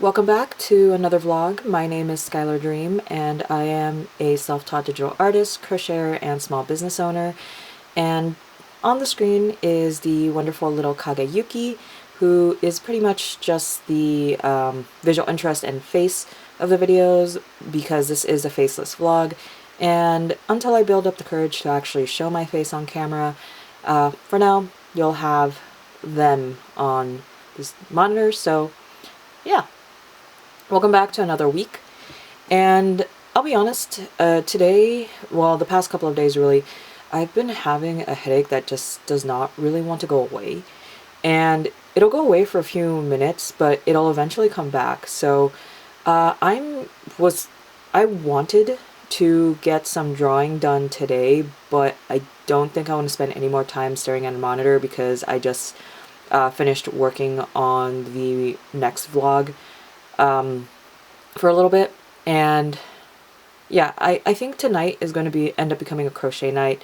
Welcome back to another vlog. My name is Skylar Dream and I am a self-taught digital artist, crocheter, and small business owner. And on the screen is the wonderful little Kageyuki, who is pretty much just the visual interest and face of the videos because this is a faceless vlog. And until I build up the courage to actually show my face on camera, for now, you'll have them on this monitor. So yeah. Welcome back to another week, and I'll be honest, today, well, the past couple of days really, I've been having a headache that just does not really want to go away, and it'll go away for a few minutes, but it'll eventually come back. So I wanted to get some drawing done today, but I don't think I want to spend any more time staring at a monitor because I just finished working on the next vlog for a little bit, and yeah, I think tonight is going to end up becoming a crochet night.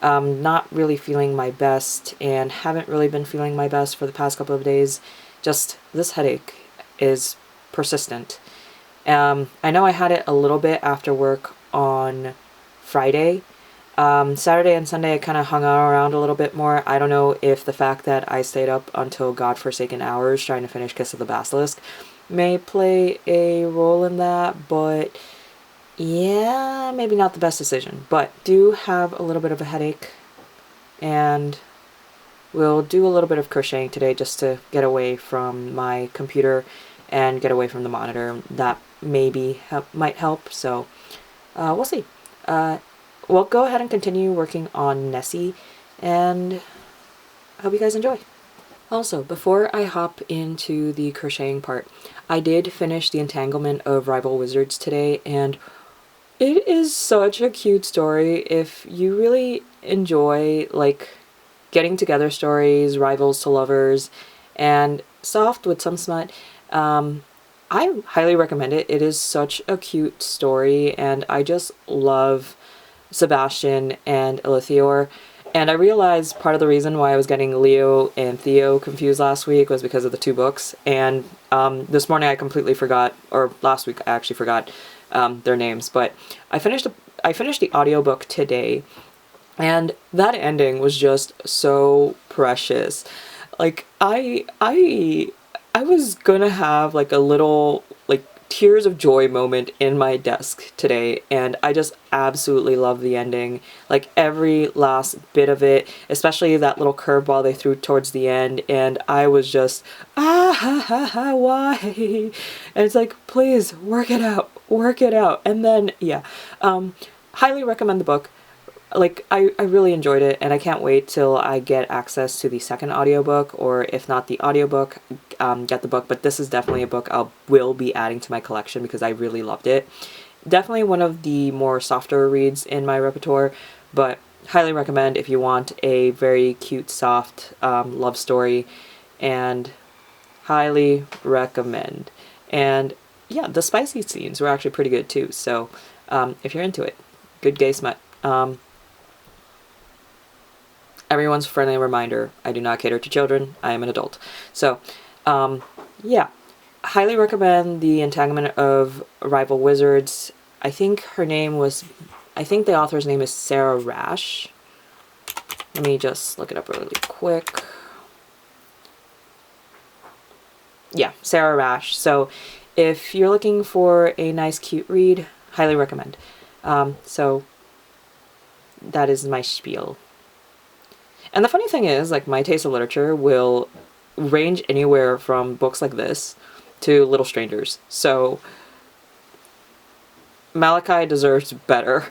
Not really feeling my best and haven't really been feeling my best for the past couple of days. Just this headache is persistent. I know I had it a little bit after work on Friday. Saturday and Sunday I kind of hung out around a little bit more. I don't know if the fact that I stayed up until godforsaken hours trying to finish Kiss of the Basilisk may play a role in that, but yeah, maybe not the best decision. But do have a little bit of a headache, and we'll do a little bit of crocheting today just to get away from my computer and get away from the monitor. That might help, so we'll see. We'll go ahead and continue working on Nessie, and I hope you guys enjoy. Also, before I hop into the crocheting part, I did finish the entanglement of Rival Wizards today, and it is such a cute story. If you really enjoy, like, getting together stories, rivals to lovers, and soft with some smut, I highly recommend it. It is such a cute story, and I just love Sebastian and Elithior. And I realized part of the reason why I was getting Leo and Theo confused last week was because of the two books. And this morning I completely forgot, or last week I actually forgot their names. But I finished the audiobook today, and that ending was just so precious. Like I was gonna have like a little like tears of joy moment in my desk today, and I just absolutely love the ending. Like every last bit of it, especially that little curveball they threw towards the end, and I was just ha ha ha, why? And it's like, please work it out, work it out. And then yeah, highly recommend the book. Like I really enjoyed it, and I can't wait till I get access to the second audiobook, or if not the audiobook, get the book. But this is definitely a book will be adding to my collection because I really loved it. Definitely one of the more softer reads in my repertoire, but highly recommend if you want a very cute, soft love story, and highly recommend. And yeah, the spicy scenes were actually pretty good too, so if you're into it, good gay smut. Everyone's friendly reminder, I do not cater to children, I am an adult. So, yeah, highly recommend the entanglement of Rival Wizards. I think the author's name is Sarah Rash. Let me just look it up really quick. Yeah, Sarah Rash. So, if you're looking for a nice, cute read, highly recommend. So, that is my spiel. And the funny thing is, like, my taste of literature will range anywhere from books like this to Little Strangers. So, Malachi deserves better.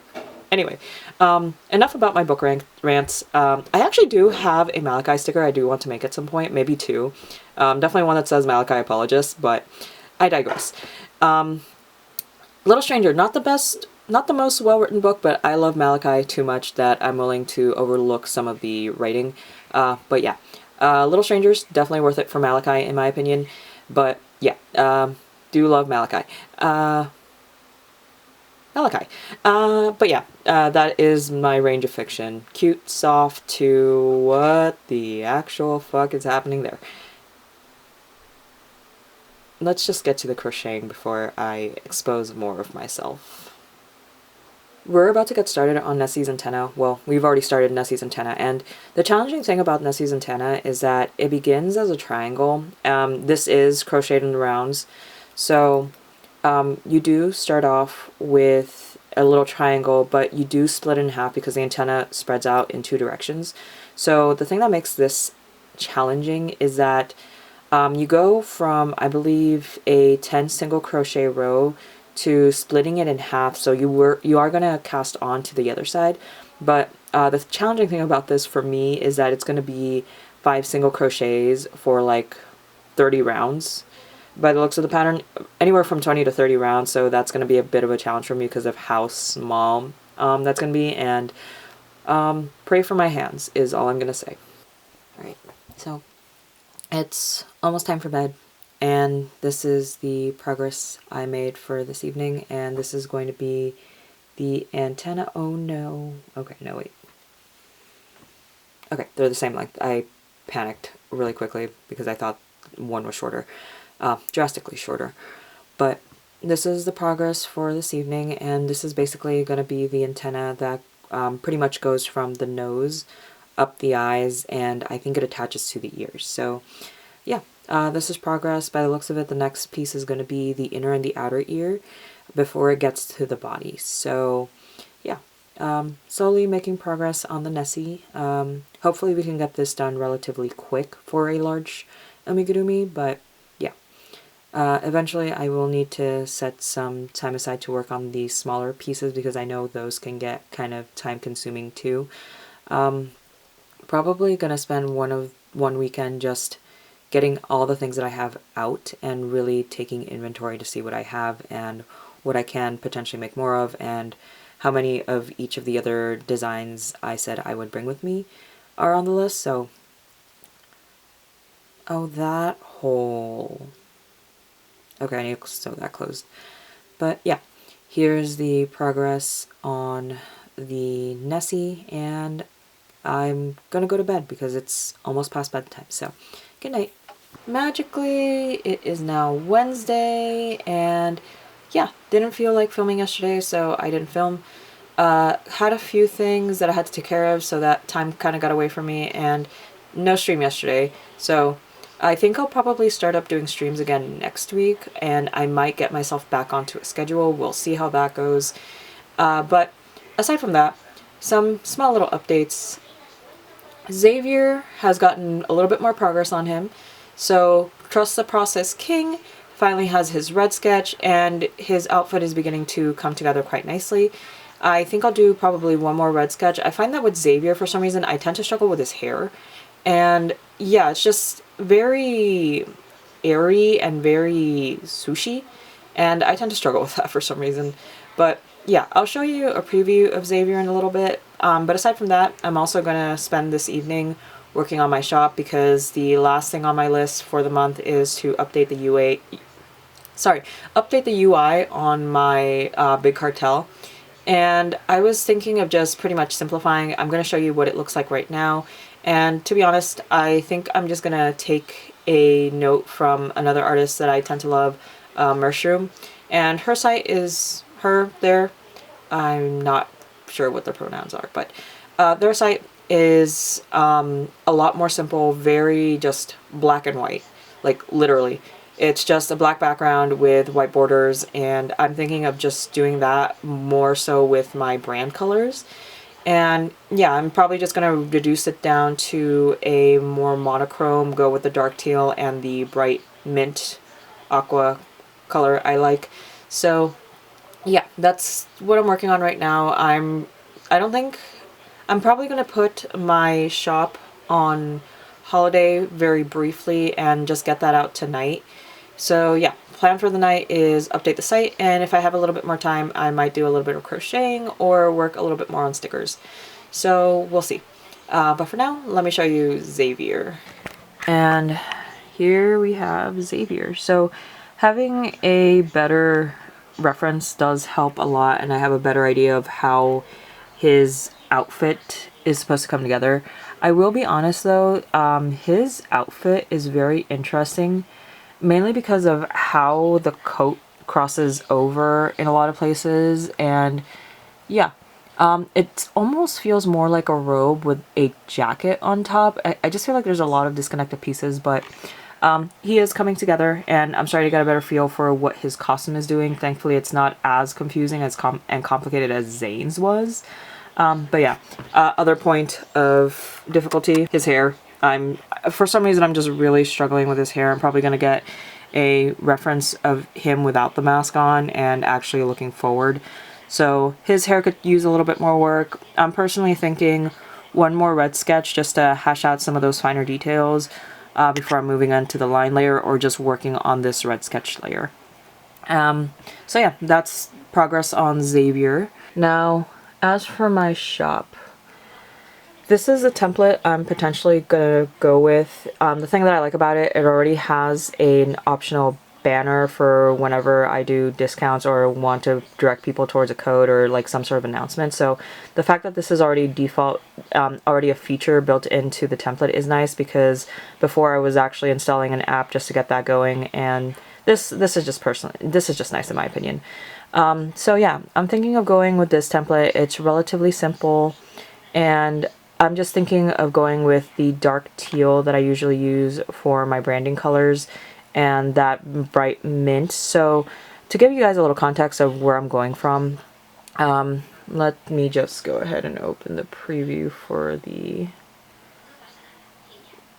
Anyway, enough about my book rants. I actually do have a Malachi sticker I do want to make at some point, maybe two. Definitely one that says Malachi Apologist, but I digress. Little Stranger, not the most well-written book, but I love Malachi too much that I'm willing to overlook some of the writing. But yeah, Little Strangers, definitely worth it for Malachi, in my opinion. But yeah, do love Malachi. But yeah, that is my range of fiction. Cute, soft to what the actual fuck is happening there. let's just get to the crocheting before I expose more of myself. We're about to get started on Nessie's antenna. Well, we've already started Nessie's antenna, and the challenging thing about Nessie's antenna is that it begins as a triangle. This is crocheted in rounds, so you do start off with a little triangle, but you do split in half because the antenna spreads out in 2 directions. So the thing that makes this challenging is that you go from, I believe, a 10 single crochet row to splitting it in half, so you are going to cast on to the other side. But the challenging thing about this for me is that it's going to be 5 single crochets for like 30 rounds. By the looks of the pattern, anywhere from 20 to 30 rounds, so that's going to be a bit of a challenge for me because of how small that's going to be, and pray for my hands is all I'm going to say. Alright, so it's almost time for bed, and this is the progress I made for this evening, and this is going to be the antenna. Oh no. Okay, no wait. Okay, they're the same length. I panicked really quickly because I thought one was shorter. Drastically shorter. But this is the progress for this evening, and this is basically going to be the antenna that pretty much goes from the nose up the eyes, and I think it attaches to the ears. So yeah, this is progress. By the looks of it, the next piece is going to be the inner and the outer ear before it gets to the body. So yeah, slowly making progress on the Nessie. Hopefully we can get this done relatively quick for a large amigurumi, but yeah. Eventually I will need to set some time aside to work on the smaller pieces because I know those can get kind of time consuming too. Probably gonna spend one weekend just getting all the things that I have out and really taking inventory to see what I have and what I can potentially make more of, and how many of each of the other designs I said I would bring with me are on the list. So, oh, that hole. Okay, I need to sew that closed. But yeah, here's the progress on the Nessie, and I'm gonna go to bed because it's almost past bedtime. So, good night. Magically, it is now Wednesday, and yeah, didn't feel like filming yesterday, so I didn't film. Had a few things that I had to take care of, so that time kind of got away from me, and no stream yesterday. So I think I'll probably start up doing streams again next week, and I might get myself back onto a schedule. We'll see how that goes. But aside from that, some small little updates. Xavier has gotten a little bit more progress on him. So Trust the Process King finally has his red sketch, and his outfit is beginning to come together quite nicely. I think I'll do probably one more red sketch. I find that with Xavier, for some reason, I tend to struggle with his hair. And yeah, it's just very airy and very sushi, and I tend to struggle with that for some reason. But yeah, I'll show you a preview of Xavier in a little bit. But aside from that, I'm also going to spend this evening working on my shop because the last thing on my list for the month is to update the update the UI on my BigCartel. And I was thinking of just pretty much simplifying. I'm going to show you what it looks like right now. And to be honest, I think I'm just going to take a note from another artist that I tend to love, Mushroom. And her site is there. I'm not sure what their pronouns are, but their site is a lot more simple, very just black and white, like literally. It's just a black background with white borders, and I'm thinking of just doing that more so with my brand colors. And yeah, I'm probably just going to reduce it down to a more monochrome, go with the dark teal and the bright mint aqua color I like. So yeah, that's what I'm working on right now. I'm probably going to put my shop on holiday very briefly and just get that out tonight. So yeah, plan for the night is update the site, and if I have a little bit more time, I might do a little bit of crocheting or work a little bit more on stickers. So we'll see. But for now, let me show you Xavier. And here we have Xavier. So having a better reference does help a lot, and I have a better idea of how his outfit is supposed to come together. I will be honest though, his outfit is very interesting. mainly because of how the coat crosses over in a lot of places. And yeah, it almost feels more like a robe with a jacket on top. I just feel like there's a lot of disconnected pieces, but he is coming together, and I'm starting to get a better feel for what his costume is doing. Thankfully, it's not as confusing as and complicated as Zane's was. But yeah, other point of difficulty, his hair. For some reason, I'm just really struggling with his hair. I'm probably going to get a reference of him without the mask on and actually looking forward. So his hair could use a little bit more work. I'm personally thinking one more red sketch just to hash out some of those finer details before I'm moving on to the line layer or just working on this red sketch layer. So yeah, that's progress on Xavier. Now, as for my shop, this is a template I'm potentially gonna go with. The thing that I like about it, it already has an optional banner for whenever I do discounts or want to direct people towards a code or like some sort of announcement. So the fact that this is already default, already a feature built into the template is nice, because before I was actually installing an app just to get that going, and this is just nice in my opinion. So yeah, I'm thinking of going with this template. It's relatively simple, and I'm just thinking of going with the dark teal that I usually use for my branding colors and that bright mint. So to give you guys a little context of where I'm going from, let me just go ahead and open the preview for the,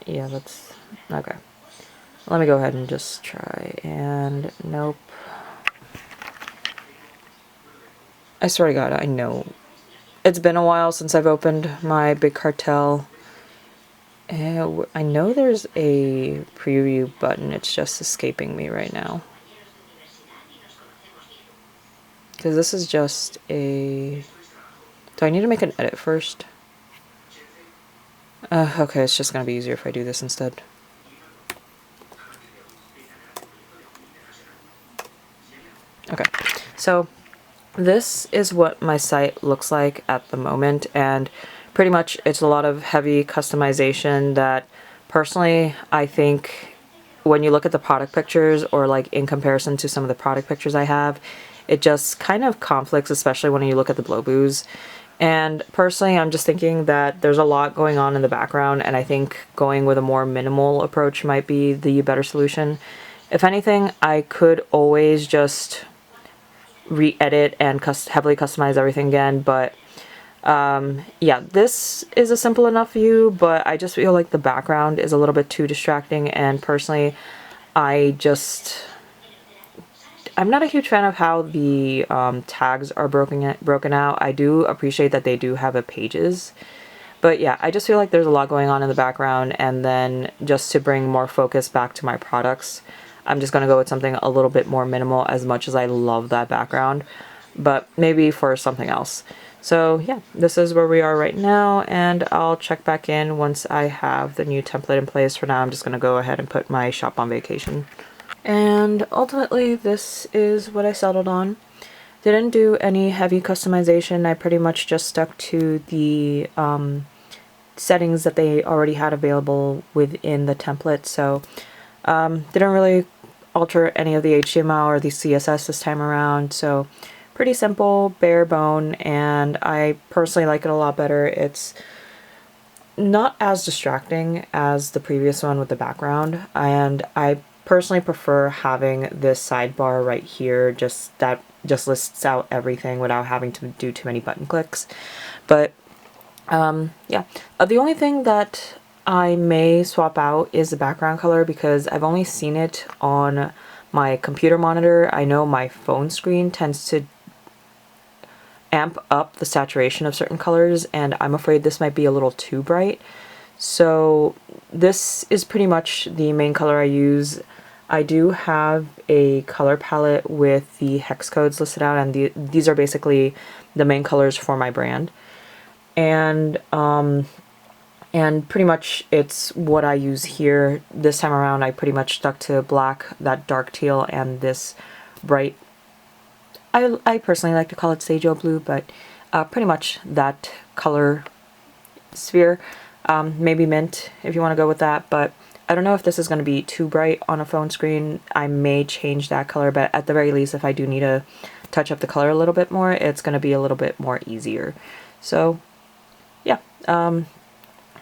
yeah, that's, okay. Let me go ahead and just try, and nope. I swear to God, I know. It's been a while since I've opened my BigCartel. I know there's a preview button, it's just escaping me right now. Because this is just a... Do I need to make an edit first? Okay, it's just going to be easier if I do this instead. Okay, so this is what my site looks like at the moment, and pretty much it's a lot of heavy customization that personally I think when you look at the product pictures, or like in comparison to some of the product pictures I have, it just kind of conflicts, especially when you look at the blow boos. And personally, I'm just thinking that there's a lot going on in the background, and I think going with a more minimal approach might be the better solution. If anything, I could always just re-edit and heavily customize everything again, but yeah, this is a simple enough view, but I just feel like the background is a little bit too distracting, and personally, I'm not a huge fan of how the tags are broken out. I do appreciate that they do have a pages, but yeah, I just feel like there's a lot going on in the background, and then just to bring more focus back to my products, I'm just going to go with something a little bit more minimal, as much as I love that background, but maybe for something else. So yeah, this is where we are right now, and I'll check back in once I have the new template in place. For now, I'm just going to go ahead and put my shop on vacation. And ultimately, this is what I settled on. Didn't do any heavy customization. I pretty much just stuck to the settings that they already had available within the template. So didn't really alter any of the HTML or the CSS this time around. So pretty simple, bare bone, and I personally like it a lot better. It's not as distracting as the previous one with the background, and I personally prefer having this sidebar right here, that just lists out everything without having to do too many button clicks. But yeah, the only thing that I may swap out is the background color, because I've only seen it on my computer monitor. I know my phone screen tends to amp up the saturation of certain colors, and I'm afraid this might be a little too bright. So this is pretty much the main color I use. I do have a color palette with the hex codes listed out, and these are basically the main colors for my brand. And pretty much it's what I use here. This time around, I pretty much stuck to black, that dark teal, and this bright, I personally like to call it sage blue, but pretty much that color sphere. Maybe mint if you want to go with that, but I don't know if this is going to be too bright on a phone screen. I may change that color, but at the very least, if I do need to touch up the color a little bit more, it's going to be a little bit more easier. So yeah,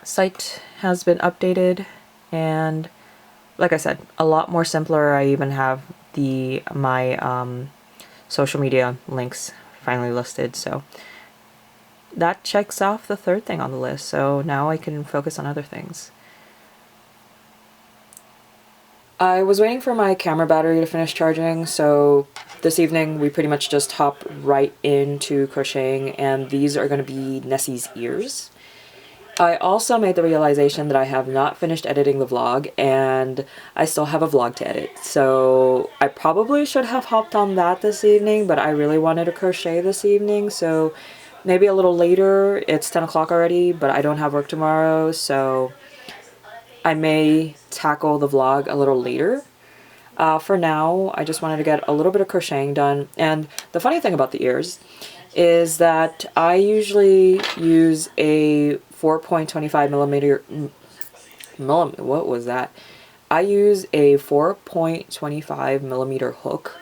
site has been updated, and like I said, a lot more simpler. I even have my social media links finally listed, so that checks off the third thing on the list. So now I can focus on other things. I was waiting for my camera battery to finish charging, so this evening we pretty much just hop right into crocheting, and these are going to be Nessie's ears. I also made the realization that I have not finished editing the vlog, and I still have a vlog to edit, so I probably should have hopped on that this evening, but I really wanted to crochet this evening, so maybe a little later. It's 10 o'clock already, but I don't have work tomorrow, so I may tackle the vlog a little later. For now, I just wanted to get a little bit of crocheting done. And the funny thing about the ears is that I usually use a 4.25 millimeter, what was that? I use a 4.25 millimeter hook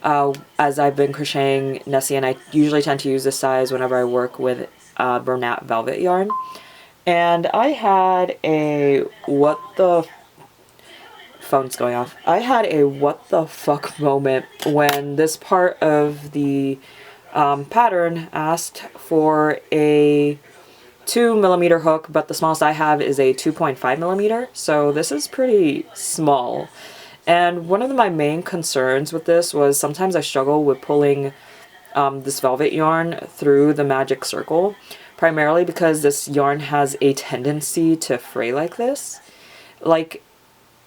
as I've been crocheting Nessie, and I usually tend to use this size whenever I work with Bernat velvet yarn. And I had a phone's going off. I had a what the fuck moment when this part of the pattern asked for a 2 millimeter hook, but the smallest I have is a 2.5 millimeter, so this is pretty small. And one of my main concerns with this was sometimes I struggle with pulling this velvet yarn through the magic circle, primarily because this yarn has a tendency to fray like this. Like,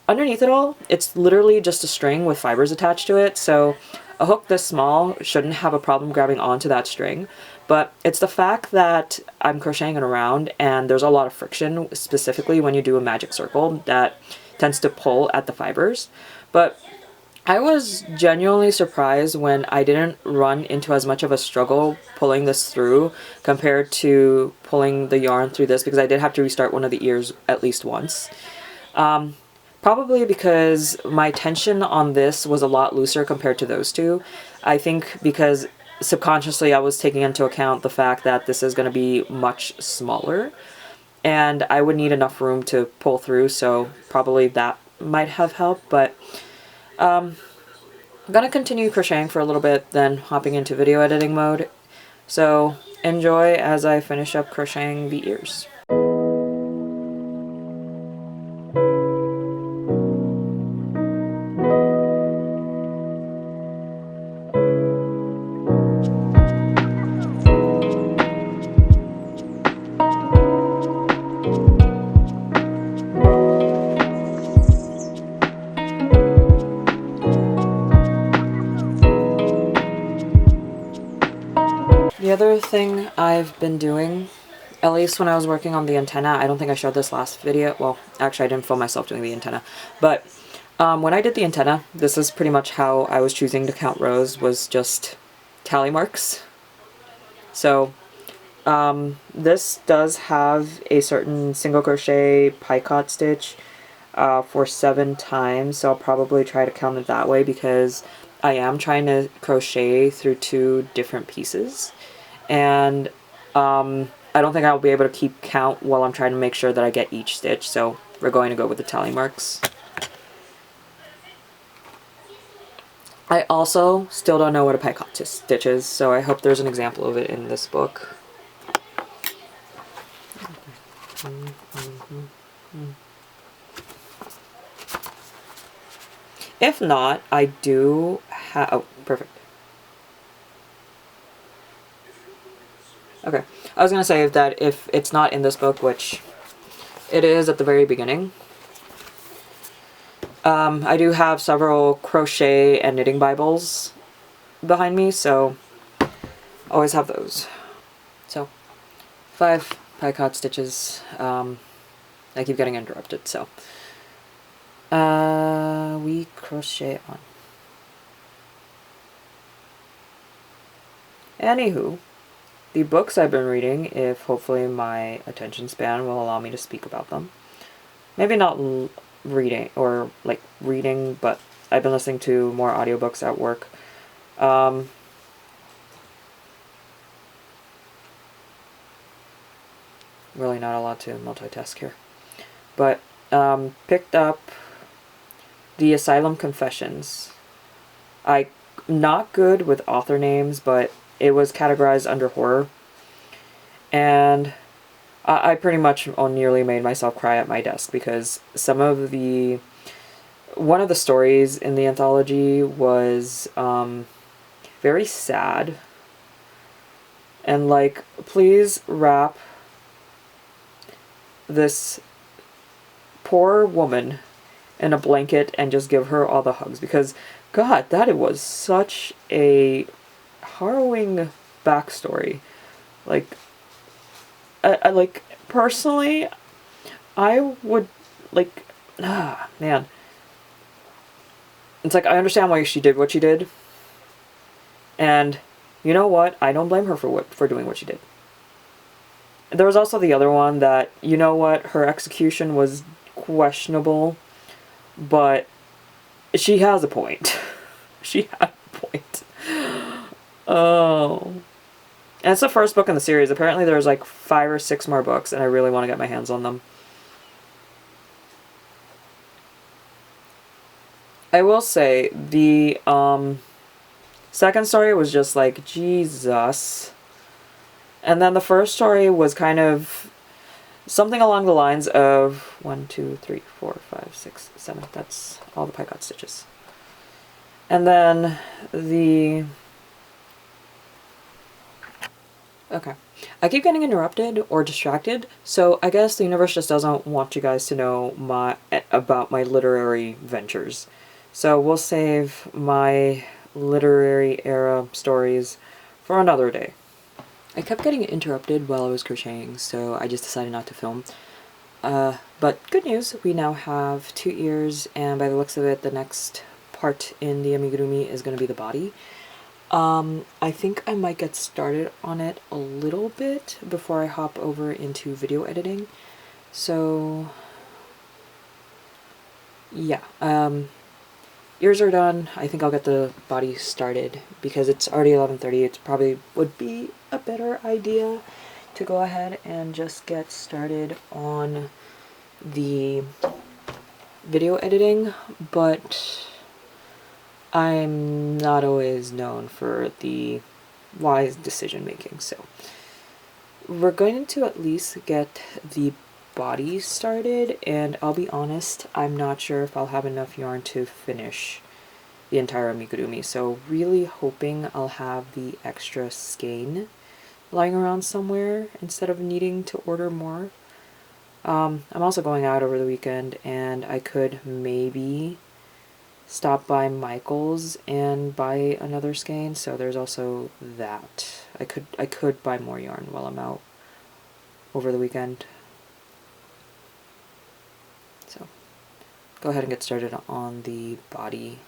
underneath it all, it's literally just a string with fibers attached to it, so a hook this small shouldn't have a problem grabbing onto that string. But it's the fact that I'm crocheting it around and there's a lot of friction, specifically when you do a magic circle, that tends to pull at the fibers. But I was genuinely surprised when I didn't run into as much of a struggle pulling this through compared to pulling the yarn through this, because I did have to restart one of the ears at least once. Probably because my tension on this was a lot looser compared to those two. I think because subconsciously I was taking into account the fact that this is going to be much smaller and I would need enough room to pull through, so probably that might have helped. But I'm going to continue crocheting for a little bit, then hopping into video editing mode. So enjoy as I finish up crocheting the ears. The other thing I've been doing, at least when I was working on the antenna, I don't think I showed this last video, well, actually I didn't film myself doing the antenna, but when I did the antenna, this is pretty much how I was choosing to count rows, was just tally marks. So this does have a certain single crochet picot stitch for 7 times, so I'll probably try to count it that way because I am trying to crochet through 2 different pieces. And I don't think I'll be able to keep count while I'm trying to make sure that I get each stitch, so we're going to go with the tally marks. I also still don't know what a picot stitch is, so I hope there's an example of it in this book. If not, I do have... oh, perfect. Okay, I was going to say that if it's not in this book, which it is at the very beginning, I do have several crochet and knitting Bibles behind me, so always have those. So, 5 picot stitches. I keep getting interrupted, so we crochet on. Anywho, the books I've been reading, if hopefully my attention span will allow me to speak about them. Maybe not reading, but I've been listening to more audiobooks at work. Really not allowed to multitask here. But picked up The Asylum Confessions. I'm not good with author names, but it was categorized under horror. And I pretty much nearly made myself cry at my desk because one of the stories in the anthology was very sad. And like, please wrap this poor woman in a blanket and just give her all the hugs, because God, that it was such a harrowing backstory. Like, I like, personally, I would, like, man. It's like, I understand why she did what she did. And you know what? I don't blame her for doing what she did. There was also the other one that, you know what? Her execution was questionable, but she has a point. She had a point. Oh. And it's the first book in the series. Apparently there's like 5 or 6 more books, and I really want to get my hands on them. I will say, the second story was just like, Jesus. And then the first story was kind of something along the lines of 1, 2, 3, 4, 5, 6, 7. That's all the picot stitches. And then the... Okay. I keep getting interrupted or distracted, so I guess the universe just doesn't want you guys to know about my literary ventures. So we'll save my literary era stories for another day. I kept getting interrupted while I was crocheting, so I just decided not to film. But good news, we now have 2 ears, and by the looks of it, the next part in the amigurumi is going to be the body. I think I might get started on it a little bit before I hop over into video editing. So, yeah, ears are done. I think I'll get the body started because it's already 11:30. It probably would be a better idea to go ahead and just get started on the video editing, but I'm not always known for the wise decision making, so we're going to at least get the body started, and I'll be honest, I'm not sure if I'll have enough yarn to finish the entire amigurumi, so really hoping I'll have the extra skein lying around somewhere instead of needing to order more. I'm also going out over the weekend, and I could maybe stop by Michael's and buy another skein, so there's also that. I could buy more yarn while I'm out over the weekend. So, go ahead and get started on the body.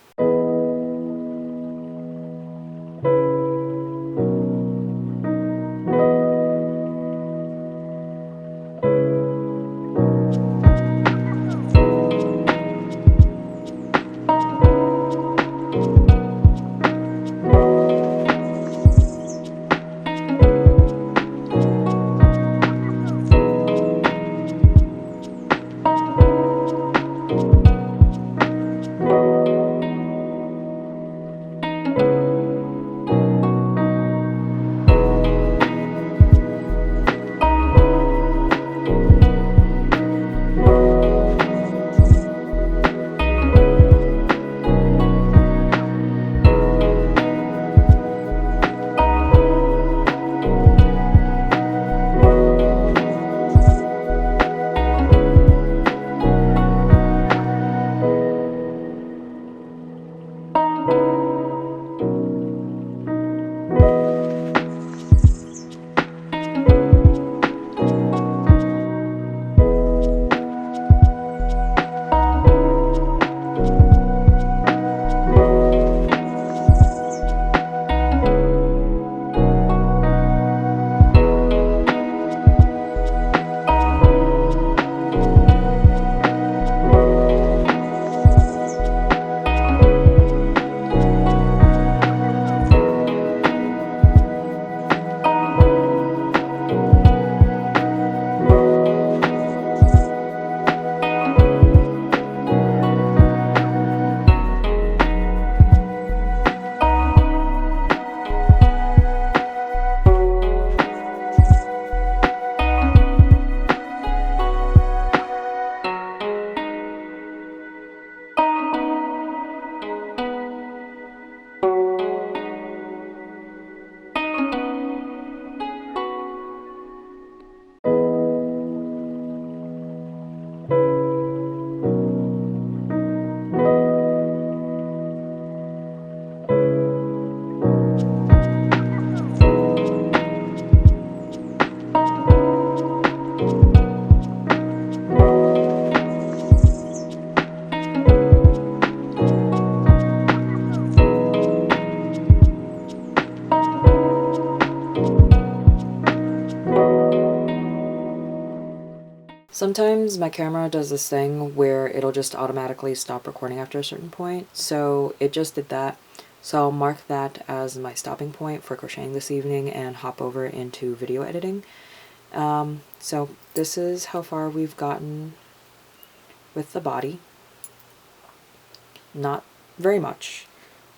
Sometimes my camera does this thing where it'll just automatically stop recording after a certain point, so it just did that. So I'll mark that as my stopping point for crocheting this evening and hop over into video editing. So this is how far we've gotten with the body. Not very much.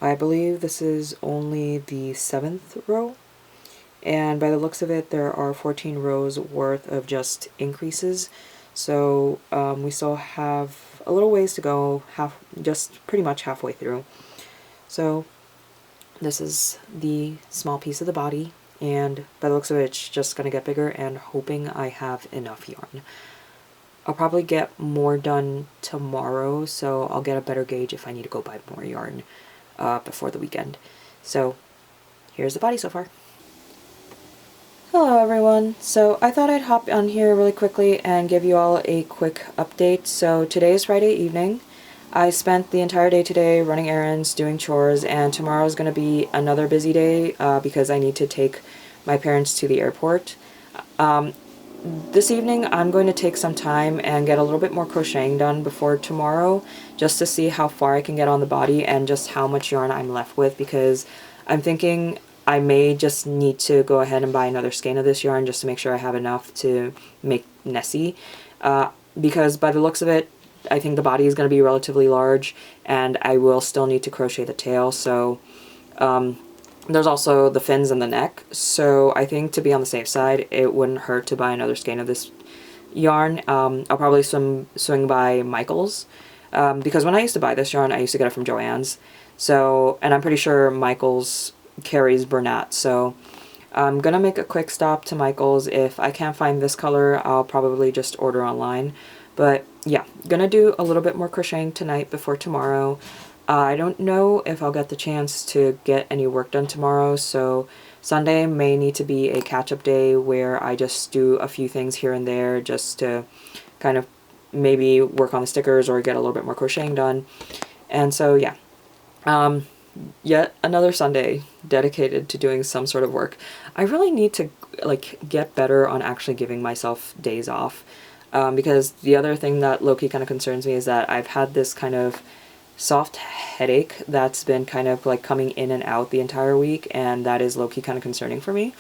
I believe this is only the 7th row, and by the looks of it there are 14 rows worth of just increases, so we still have a little ways to go, just pretty much halfway through. So this is the small piece of the body, and by the looks of it it's just going to get bigger, and hoping I have enough yarn. I'll probably get more done tomorrow, so I'll get a better gauge if I need to go buy more yarn before the weekend. So here's the body so far. Hello everyone. So I thought I'd hop on here really quickly and give you all a quick update. So today is Friday evening. I spent the entire day today running errands, doing chores, and tomorrow is going to be another busy day because I need to take my parents to the airport. This evening I'm going to take some time and get a little bit more crocheting done before tomorrow, just to see how far I can get on the body and just how much yarn I'm left with, because I'm thinking I may just need to go ahead and buy another skein of this yarn just to make sure I have enough to make Nessie, because by the looks of it I think the body is going to be relatively large and I will still need to crochet the tail, so there's also the fins and the neck, so I think to be on the safe side it wouldn't hurt to buy another skein of this yarn. I'll probably swing by Michael's, because when I used to buy this yarn I used to get it from Joann's, so, and I'm pretty sure Michael's carries Bernat, so I'm gonna make a quick stop to Michael's. If I can't find this color I'll probably just order online, but yeah, gonna do a little bit more crocheting tonight before tomorrow. I don't know if I'll get the chance to get any work done tomorrow, so Sunday may need to be a catch-up day where I just do a few things here and there just to kind of maybe work on the stickers or get a little bit more crocheting done. And so yeah, yet another Sunday dedicated to doing some sort of work. I really need to like get better on actually giving myself days off, because the other thing that low-key kind of concerns me is that I've had this kind of soft headache that's been kind of like coming in and out the entire week, and that is low-key kind of concerning for me.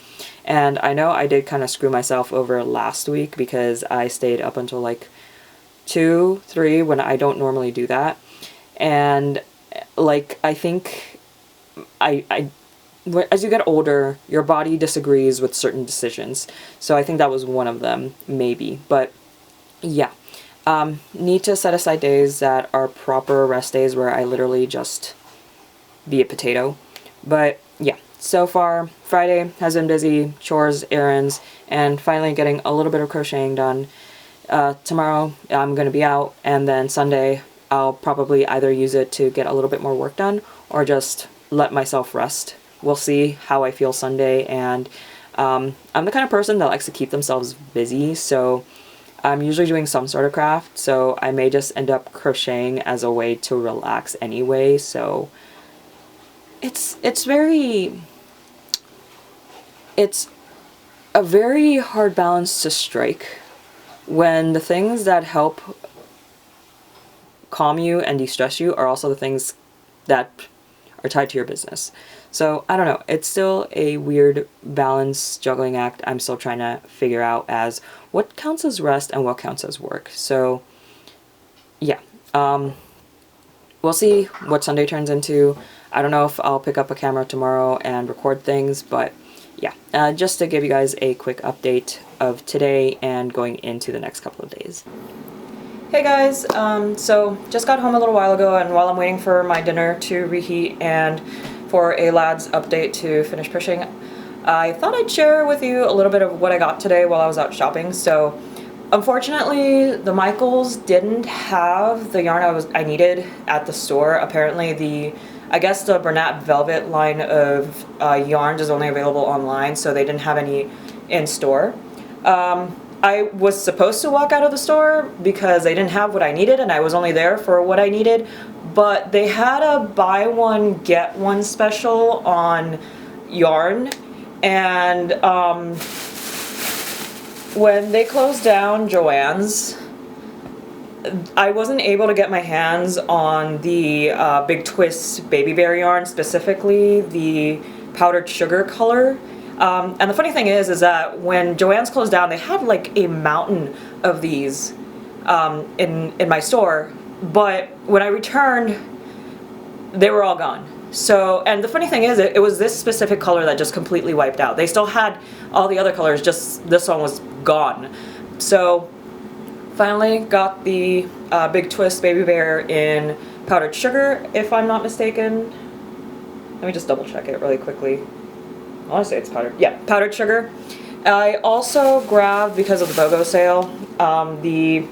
And I know I did kind of screw myself over last week because I stayed up until like 2, 3 when I don't normally do that, and like I think as you get older your body disagrees with certain decisions, so I think that was one of them maybe, but yeah. Need to set aside days that are proper rest days where I literally just be a potato. But yeah, so far Friday has been busy, chores, errands, and finally getting a little bit of crocheting done. Tomorrow I'm going to be out, and then Sunday I'll probably either use it to get a little bit more work done or just let myself rest. We'll see how I feel Sunday, and I'm the kind of person that likes to keep themselves busy, so I'm usually doing some sort of craft, so I may just end up crocheting as a way to relax anyway, so it's a very hard balance to strike when the things that help calm you and de-stress you are also the things that are tied to your business. So I don't know, it's still a weird balance juggling act I'm still trying to figure out as what counts as rest and what counts as work. So yeah, we'll see what Sunday turns into. I don't know if I'll pick up a camera tomorrow and record things, but yeah, just to give you guys a quick update of today and going into the next couple of days. Hey guys, so just got home a little while ago, and while I'm waiting for my dinner to reheat and for a lad's update to finish pushing, I thought I'd share with you a little bit of what I got today while I was out shopping. So unfortunately the Michaels didn't have the yarn I needed at the store. Apparently I guess the Bernat Velvet line of yarns is only available online, so they didn't have any in store. I was supposed to walk out of the store because they didn't have what I needed and I was only there for what I needed, but they had a buy one get one special on yarn, and when they closed down Joann's, I wasn't able to get my hands on the Big Twist Baby Bear yarn, specifically the powdered sugar color. And the funny thing is that when Joann's closed down, they had like a mountain of these in my store, but when I returned, they were all gone. So, and the funny thing is, it was this specific color that just completely wiped out. They still had all the other colors, just this one was gone. So, finally got the Big Twist Baby Bear in powdered sugar, if I'm not mistaken. Let me just double check it really quickly. I want to say it's powdered. Yeah, powdered sugar. I also grabbed, because of the BOGO sale, the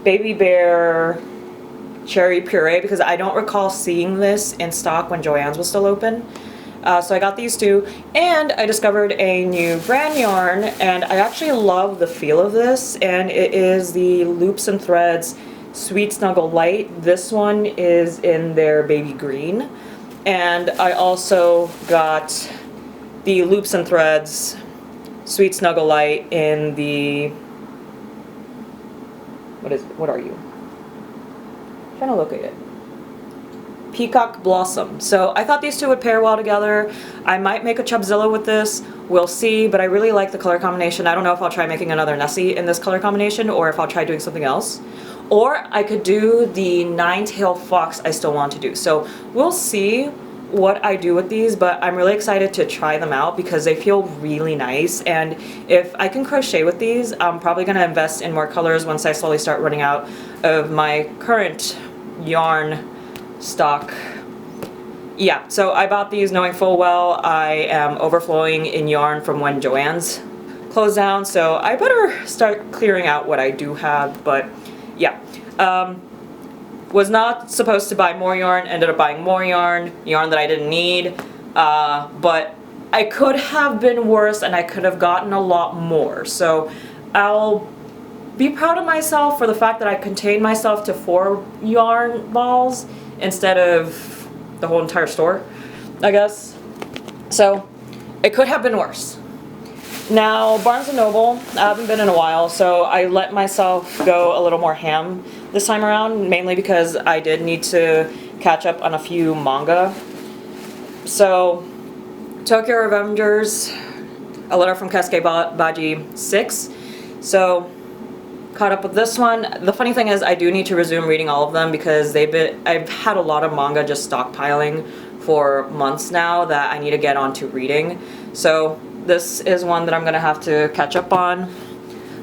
Baby Bear Cherry Puree, because I don't recall seeing this in stock when Joann's was still open. So I got these two, and I discovered a new brand yarn, and I actually love the feel of this, and it is the Loops and Threads Sweet Snuggle Light. This one is in their baby green, and I also got the Loops and Threads Sweet Snuggle Light in the, what are you? I'm trying to locate it. Peacock Blossom. So I thought these two would pair well together. I might make a Chubzilla with this. We'll see, but I really like the color combination. I don't know if I'll try making another Nessie in this color combination or if I'll try doing something else. Or I could do the Nine-Tailed Fox I still want to do. So we'll see what I do with these, but I'm really excited to try them out because they feel really nice, and if I can crochet with these, I'm probably going to invest in more colors once I slowly start running out of my current yarn stock. Yeah, so I bought these knowing full well I am overflowing in yarn from when Joann's closed down, so I better start clearing out what I do have. But yeah, was not supposed to buy more yarn, ended up buying more yarn that I didn't need, but I could have been worse and I could have gotten a lot more. So I'll be proud of myself for the fact that I contained myself to 4 yarn balls instead of the whole entire store, I guess. So it could have been worse. Now, Barnes & Noble, I haven't been in a while, so I let myself go a little more ham this time around, mainly because I did need to catch up on a few manga. So, Tokyo Revengers, A Letter from Keisuke Baji 6. So, caught up with this one. The funny thing is I do need to resume reading all of them because I've had a lot of manga just stockpiling for months now that I need to get onto reading. So this is one that I'm gonna have to catch up on.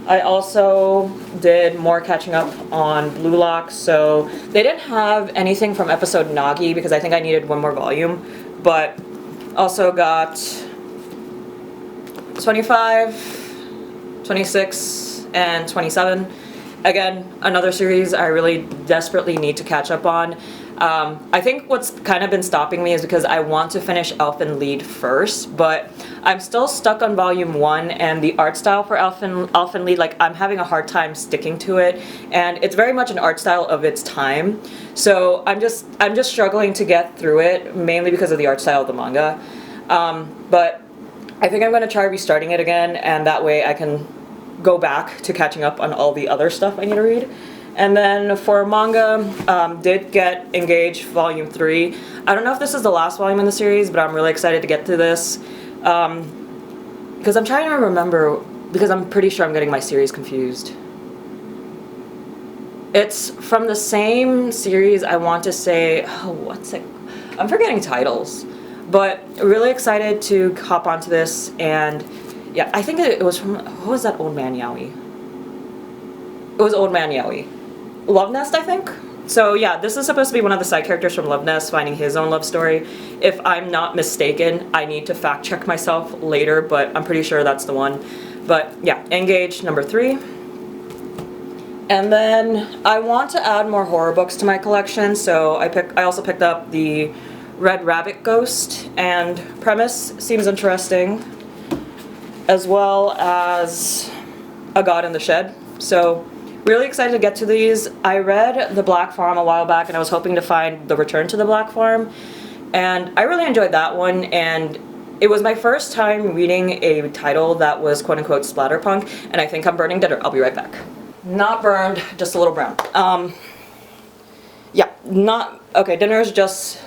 I also did more catching up on Blue Lock, so they didn't have anything from episode Nagi because I think I needed one more volume, but also got 25, 26, and 27. Again, another series I really desperately need to catch up on. I think what's kind of been stopping me is because I want to finish Elfen Lied first, but I'm still stuck on volume 1, and the art style for Elfen Lied, like, I'm having a hard time sticking to it, and it's very much an art style of its time. So I'm just struggling to get through it, mainly because of the art style of the manga. But I think I'm going to try restarting it again, and that way I can go back to catching up on all the other stuff I need to read. And then for manga, did get Engaged Volume 3. I don't know if this is the last volume in the series, but I'm really excited to get through this. Because I'm trying to remember, because I'm pretty sure I'm getting my series confused. It's from the same series, I want to say, oh, what's it? I'm forgetting titles. But really excited to hop onto this, and yeah, I think it was from, what was that Old Man Yaoi? It was Old Man Yaoi. Love Nest, I think? So yeah, this is supposed to be one of the side characters from Love Nest finding his own love story. If I'm not mistaken, I need to fact check myself later, but I'm pretty sure that's the one. But yeah, Engaged number 3. And then I want to add more horror books to my collection, so I also picked up the Red Rabbit Ghost, and premise seems interesting, as well as A God in the Shed. So really excited to get to these. I read The Black Farm a while back, and I was hoping to find The Return to the Black Farm, and I really enjoyed that one, and It was my first time reading a title that was quote-unquote splatterpunk, and I think I'm burning dinner. I'll be right back. Not burned, just a little brown. Yeah, not... Okay, dinner is just...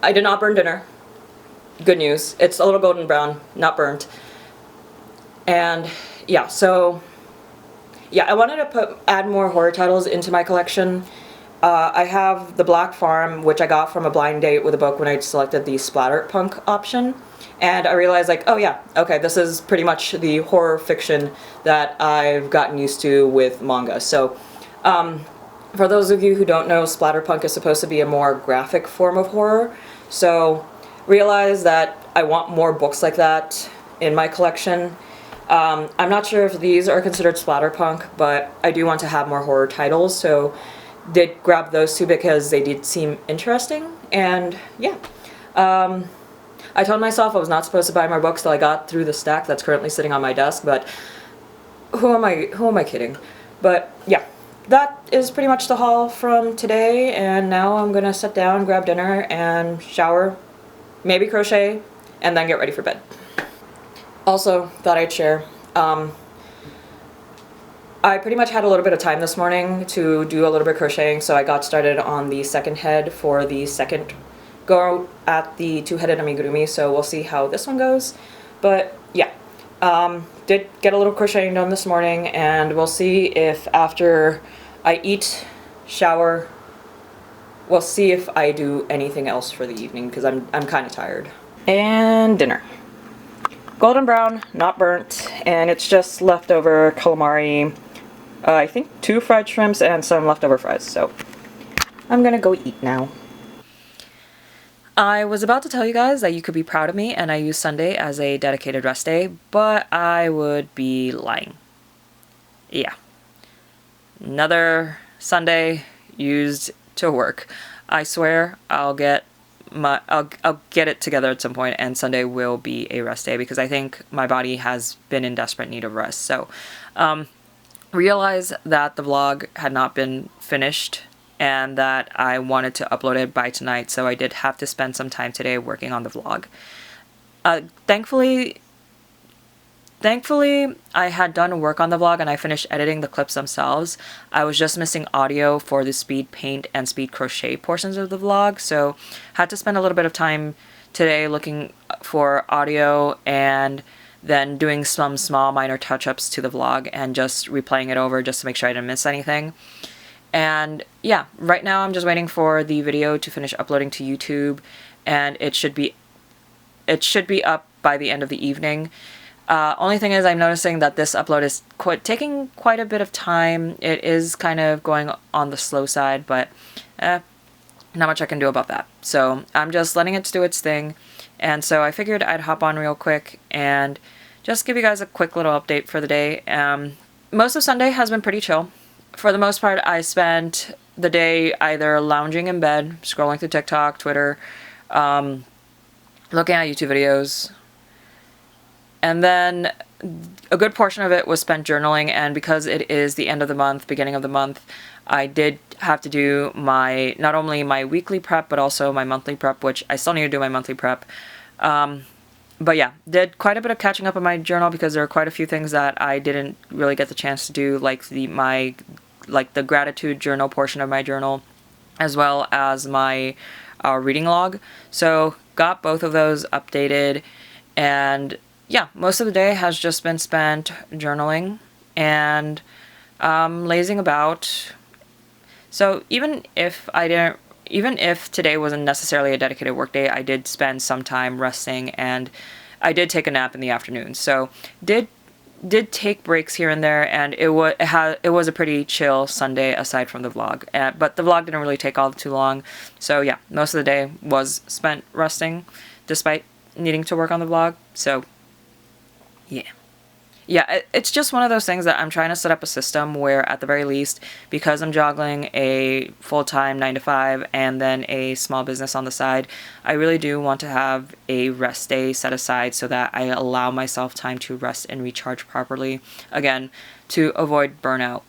I did not burn dinner. Good news. It's a little golden brown, not burnt. And, yeah, so... Yeah, I wanted to add more horror titles into my collection. I have The Black Farm, which I got from a blind date with a book when I selected the splatterpunk option. And I realized, like, oh yeah, okay, this is pretty much the horror fiction that I've gotten used to with manga. So, for those of you who don't know, splatterpunk is supposed to be a more graphic form of horror. So, realize that I want more books like that in my collection. I'm not sure if these are considered splatterpunk, but I do want to have more horror titles, so did grab those two because they did seem interesting, and yeah. I told myself I was not supposed to buy more books till I got through the stack that's currently sitting on my desk, but who am I kidding? But yeah, that is pretty much the haul from today, and now I'm gonna sit down, grab dinner, and shower, maybe crochet, and then get ready for bed. Also, thought I'd share, I pretty much had a little bit of time this morning to do a little bit of crocheting, so I got started on the second head for the second go at the two-headed amigurumi, so we'll see how this one goes. But yeah, did get a little crocheting done this morning, and we'll see if after I eat, shower, we'll see if I do anything else for the evening, because I'm kind of tired. And dinner. Golden brown, not burnt, and it's just leftover calamari, I think 2 fried shrimps and some leftover fries, so I'm gonna go eat now. I was about to tell you guys that you could be proud of me and I use Sunday as a dedicated rest day, but I would be lying. Yeah. Another Sunday used to work. I swear I'll get it together at some point, and Sunday will be a rest day because I think my body has been in desperate need of rest. So, realized that the vlog had not been finished and that I wanted to upload it by tonight, so I did have to spend some time today working on the vlog. Thankfully, I had done work on the vlog and I finished editing the clips themselves. I was just missing audio for the speed paint and speed crochet portions of the vlog, so had to spend a little bit of time today looking for audio and then doing some small minor touch-ups to the vlog and just replaying it over just to make sure I didn't miss anything. And yeah, right now I'm just waiting for the video to finish uploading to YouTube, and it should be up by the end of the evening. Only thing is I'm noticing that this upload is taking quite a bit of time. It is kind of going on the slow side, but not much I can do about that. So I'm just letting it do its thing. And so I figured I'd hop on real quick and just give you guys a quick little update for the day. Most of Sunday has been pretty chill. For the most part, I spent the day either lounging in bed, scrolling through TikTok, Twitter, looking at YouTube videos, and then a good portion of it was spent journaling, and because it is the end of the month, beginning of the month, I did have to do not only my weekly prep, but also my monthly prep, which I still need to do my monthly prep. But yeah, did quite a bit of catching up on my journal because there are quite a few things that I didn't really get the chance to do, like the gratitude journal portion of my journal, as well as my reading log. So got both of those updated, and yeah, most of the day has just been spent journaling and lazing about. So even if today wasn't necessarily a dedicated work day, I did spend some time resting, and I did take a nap in the afternoon. So did take breaks here and there, and it was a pretty chill Sunday aside from the vlog. But the vlog didn't really take all too long. So yeah, most of the day was spent resting, despite needing to work on the vlog. So yeah. Yeah, it's just one of those things that I'm trying to set up a system where, at the very least, because I'm juggling a full-time 9-to-5 and then a small business on the side, I really do want to have a rest day set aside so that I allow myself time to rest and recharge properly, again, to avoid burnout.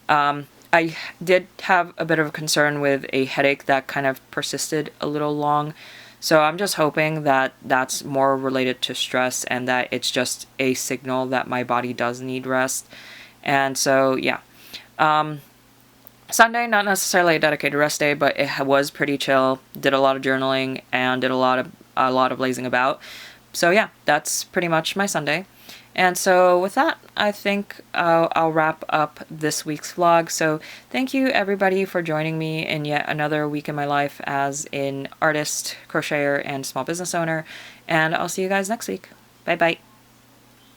I did have a bit of a concern with a headache that kind of persisted a little long, So I'm just hoping that that's more related to stress and that it's just a signal that my body does need rest. And so, yeah. Sunday, not necessarily a dedicated rest day, but it was pretty chill. Did a lot of journaling and did a lot of lazing about. So yeah, that's pretty much my Sunday. And so with that, I think I'll wrap up this week's vlog. So thank you everybody for joining me in yet another week in my life as an artist, crocheter, and small business owner. And I'll see you guys next week. Bye bye.